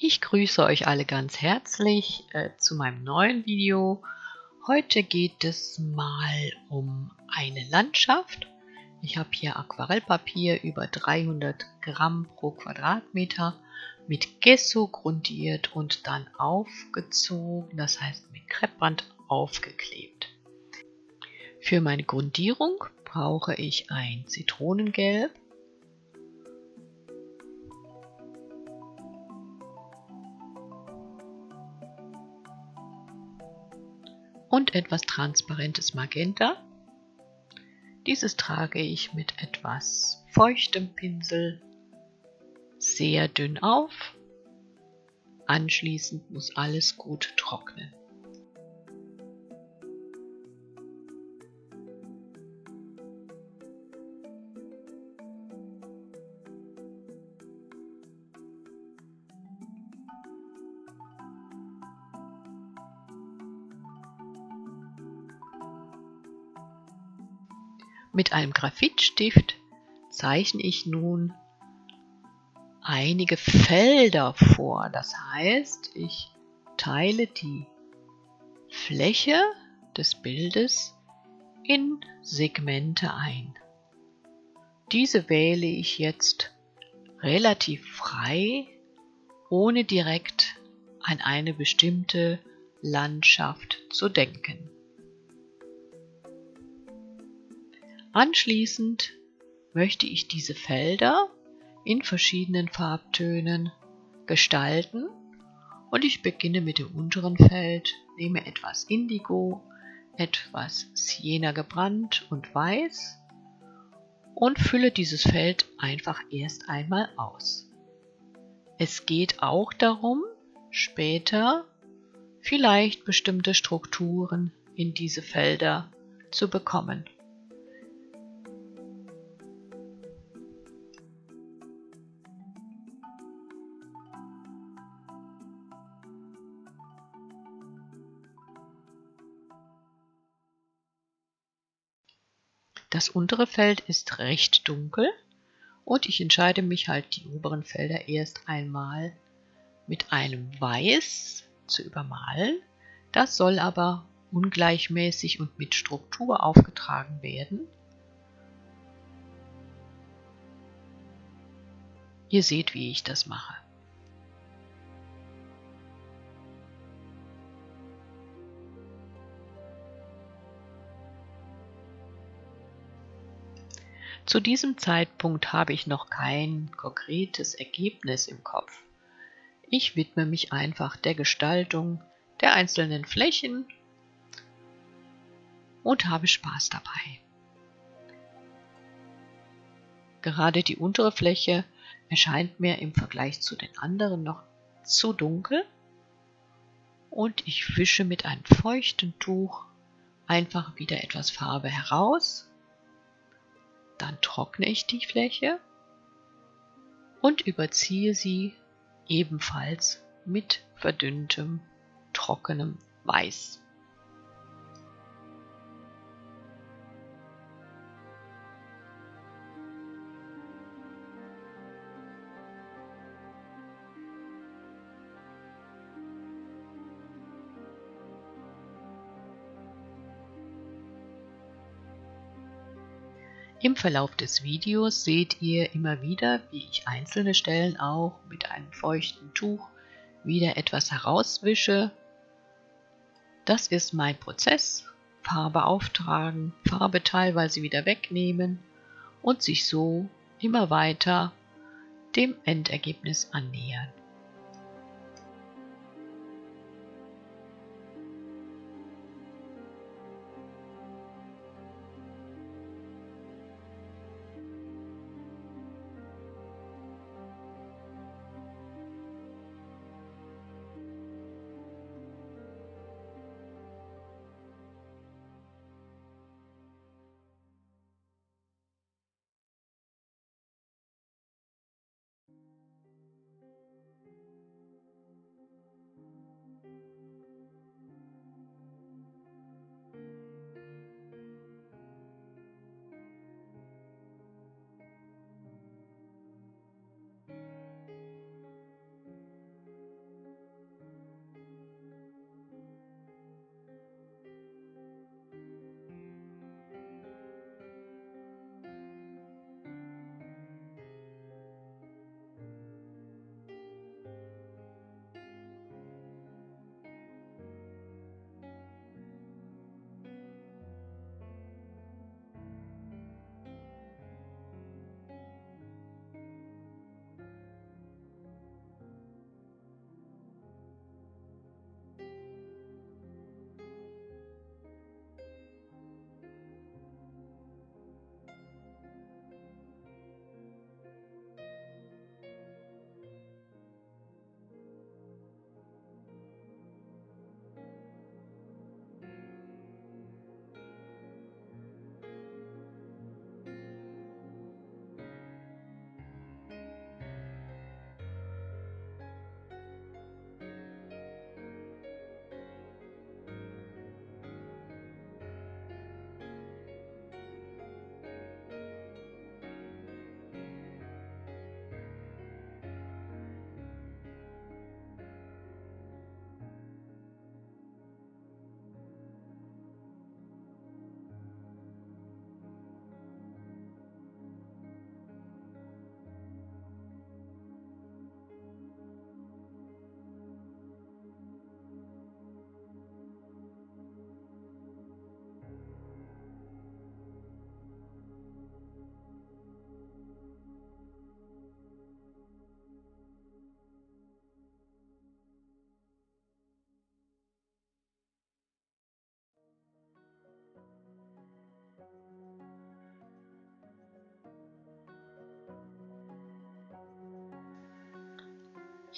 Ich grüße euch alle ganz herzlich zu meinem neuen Video. Heute geht es mal um eine Landschaft. Ich habe hier Aquarellpapier über 300 Gramm pro Quadratmeter mit Gesso grundiert und dann aufgezogen, das heißt mit Kreppband aufgeklebt. Für meine Grundierung brauche ich ein Zitronengelb, und etwas transparentes Magenta. Dieses trage ich mit etwas feuchtem Pinsel sehr dünn auf. Anschließend muss alles gut trocknen. Mit einem Graphitstift zeichne ich nun einige Felder vor. Das heißt, ich teile die Fläche des Bildes in Segmente ein. Diese wähle ich jetzt relativ frei, ohne direkt an eine bestimmte Landschaft zu denken. Anschließend möchte ich diese Felder in verschiedenen Farbtönen gestalten und ich beginne mit dem unteren Feld, nehme etwas Indigo, etwas Sienna gebrannt und weiß und fülle dieses Feld einfach erst einmal aus. Es geht auch darum, später vielleicht bestimmte Strukturen in diese Felder zu bekommen. Das untere Feld ist recht dunkel und ich entscheide mich halt, die oberen Felder erst einmal mit einem Weiß zu übermalen. Das soll aber ungleichmäßig und mit Struktur aufgetragen werden. Ihr seht, wie ich das mache. Zu diesem Zeitpunkt habe ich noch kein konkretes Ergebnis im Kopf. Ich widme mich einfach der Gestaltung der einzelnen Flächen und habe Spaß dabei. Gerade die untere Fläche erscheint mir im Vergleich zu den anderen noch zu dunkel und ich wische mit einem feuchten Tuch einfach wieder etwas Farbe heraus. Dann trockne ich die Fläche und überziehe sie ebenfalls mit verdünntem, trockenem Weiß. Im Verlauf des Videos seht ihr immer wieder, wie ich einzelne Stellen auch mit einem feuchten Tuch wieder etwas herauswische. Das ist mein Prozess. Farbe auftragen, Farbe teilweise wieder wegnehmen und sich so immer weiter dem Endergebnis annähern.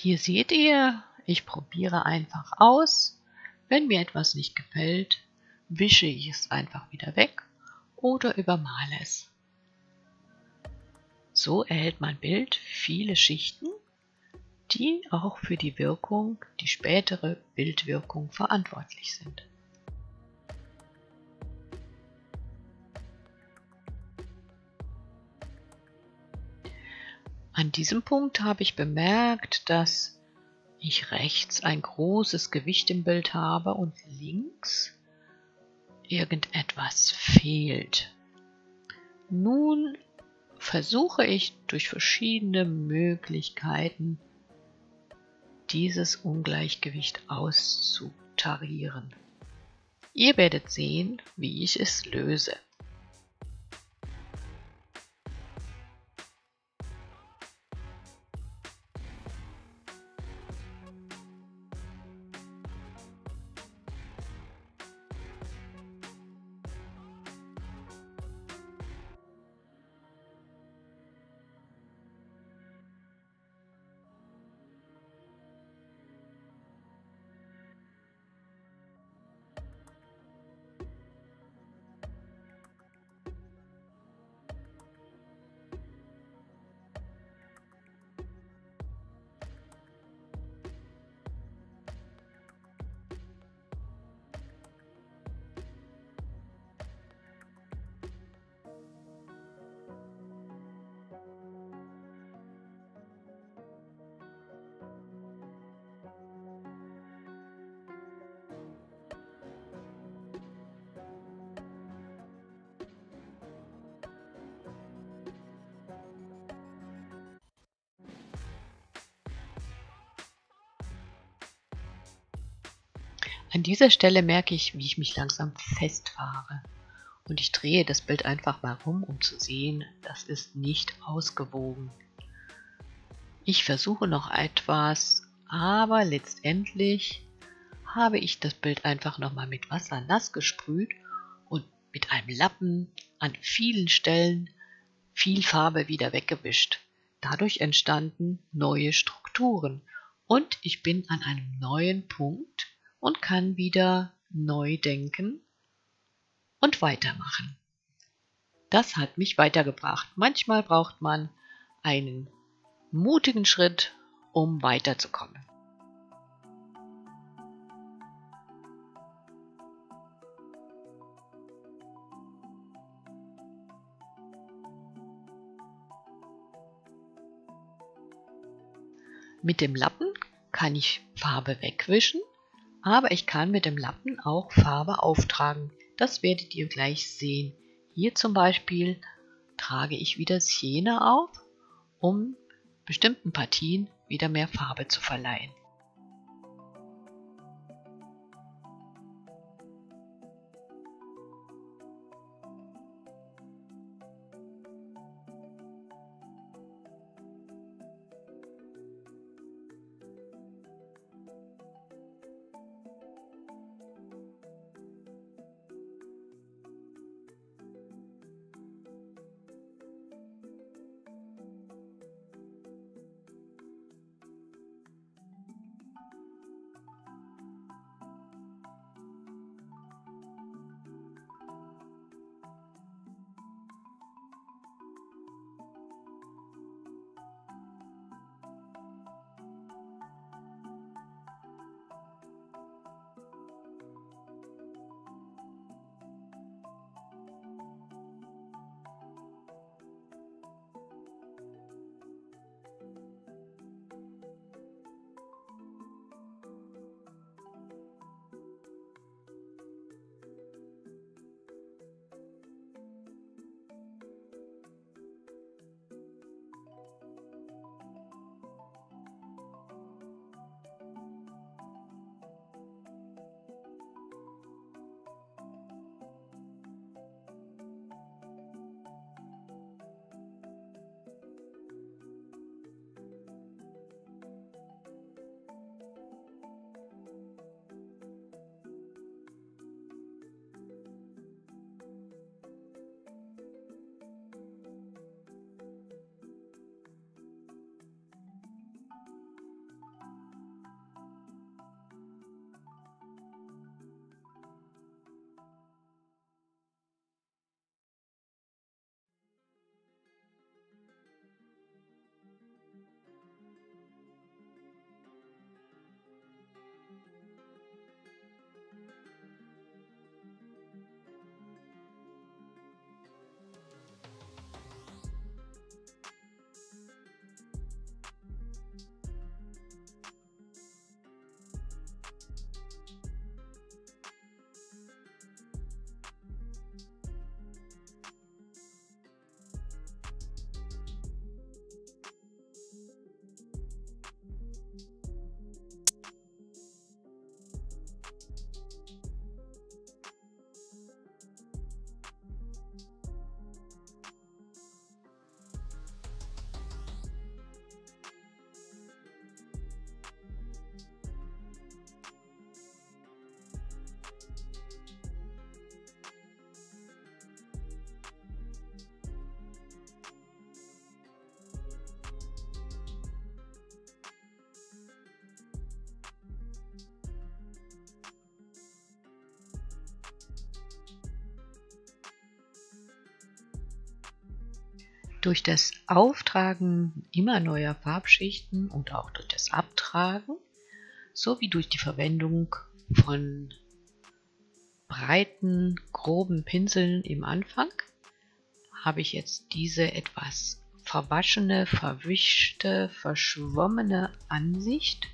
Hier seht ihr, ich probiere einfach aus. Wenn mir etwas nicht gefällt, wische ich es einfach wieder weg oder übermale es. So erhält mein Bild viele Schichten, die auch für die Wirkung, die spätere Bildwirkung verantwortlich sind. An diesem Punkt habe ich bemerkt, dass ich rechts ein großes Gewicht im Bild habe und links irgendetwas fehlt. Nun versuche ich durch verschiedene Möglichkeiten dieses Ungleichgewicht auszutarieren. Ihr werdet sehen, wie ich es löse. An dieser Stelle merke ich, wie ich mich langsam festfahre. Und ich drehe das Bild einfach mal rum, um zu sehen, das ist nicht ausgewogen. Ich versuche noch etwas, aber letztendlich habe ich das Bild einfach nochmal mit Wasser nass gesprüht und mit einem Lappen an vielen Stellen viel Farbe wieder weggewischt. Dadurch entstanden neue Strukturen und ich bin an einem neuen Punkt und kann wieder neu denken und weitermachen. Das hat mich weitergebracht. Manchmal braucht man einen mutigen Schritt, um weiterzukommen. Mit dem Lappen kann ich Farbe wegwischen, aber ich kann mit dem Lappen auch Farbe auftragen. Das werdet ihr gleich sehen. Hier zum Beispiel trage ich wieder Sienna auf, um bestimmten Partien wieder mehr Farbe zu verleihen. Durch das Auftragen immer neuer Farbschichten und auch durch das Abtragen sowie durch die Verwendung von breiten, groben Pinseln im Anfang habe ich jetzt diese etwas verwaschene, verwischte, verschwommene Ansicht,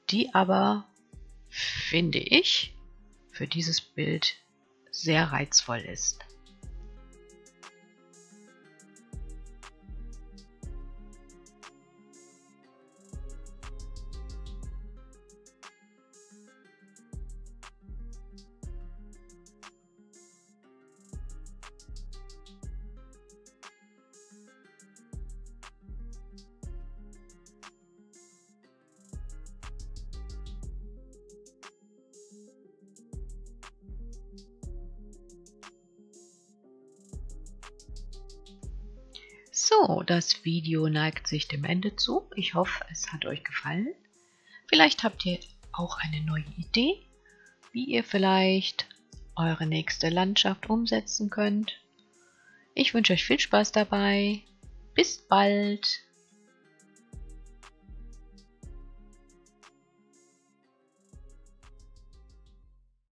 die aber, finde ich, für dieses Bild sehr reizvoll ist. So, das Video neigt sich dem Ende zu. Ich hoffe, es hat euch gefallen. Vielleicht habt ihr auch eine neue Idee, wie ihr vielleicht eure nächste Landschaft umsetzen könnt. Ich wünsche euch viel Spaß dabei. Bis bald!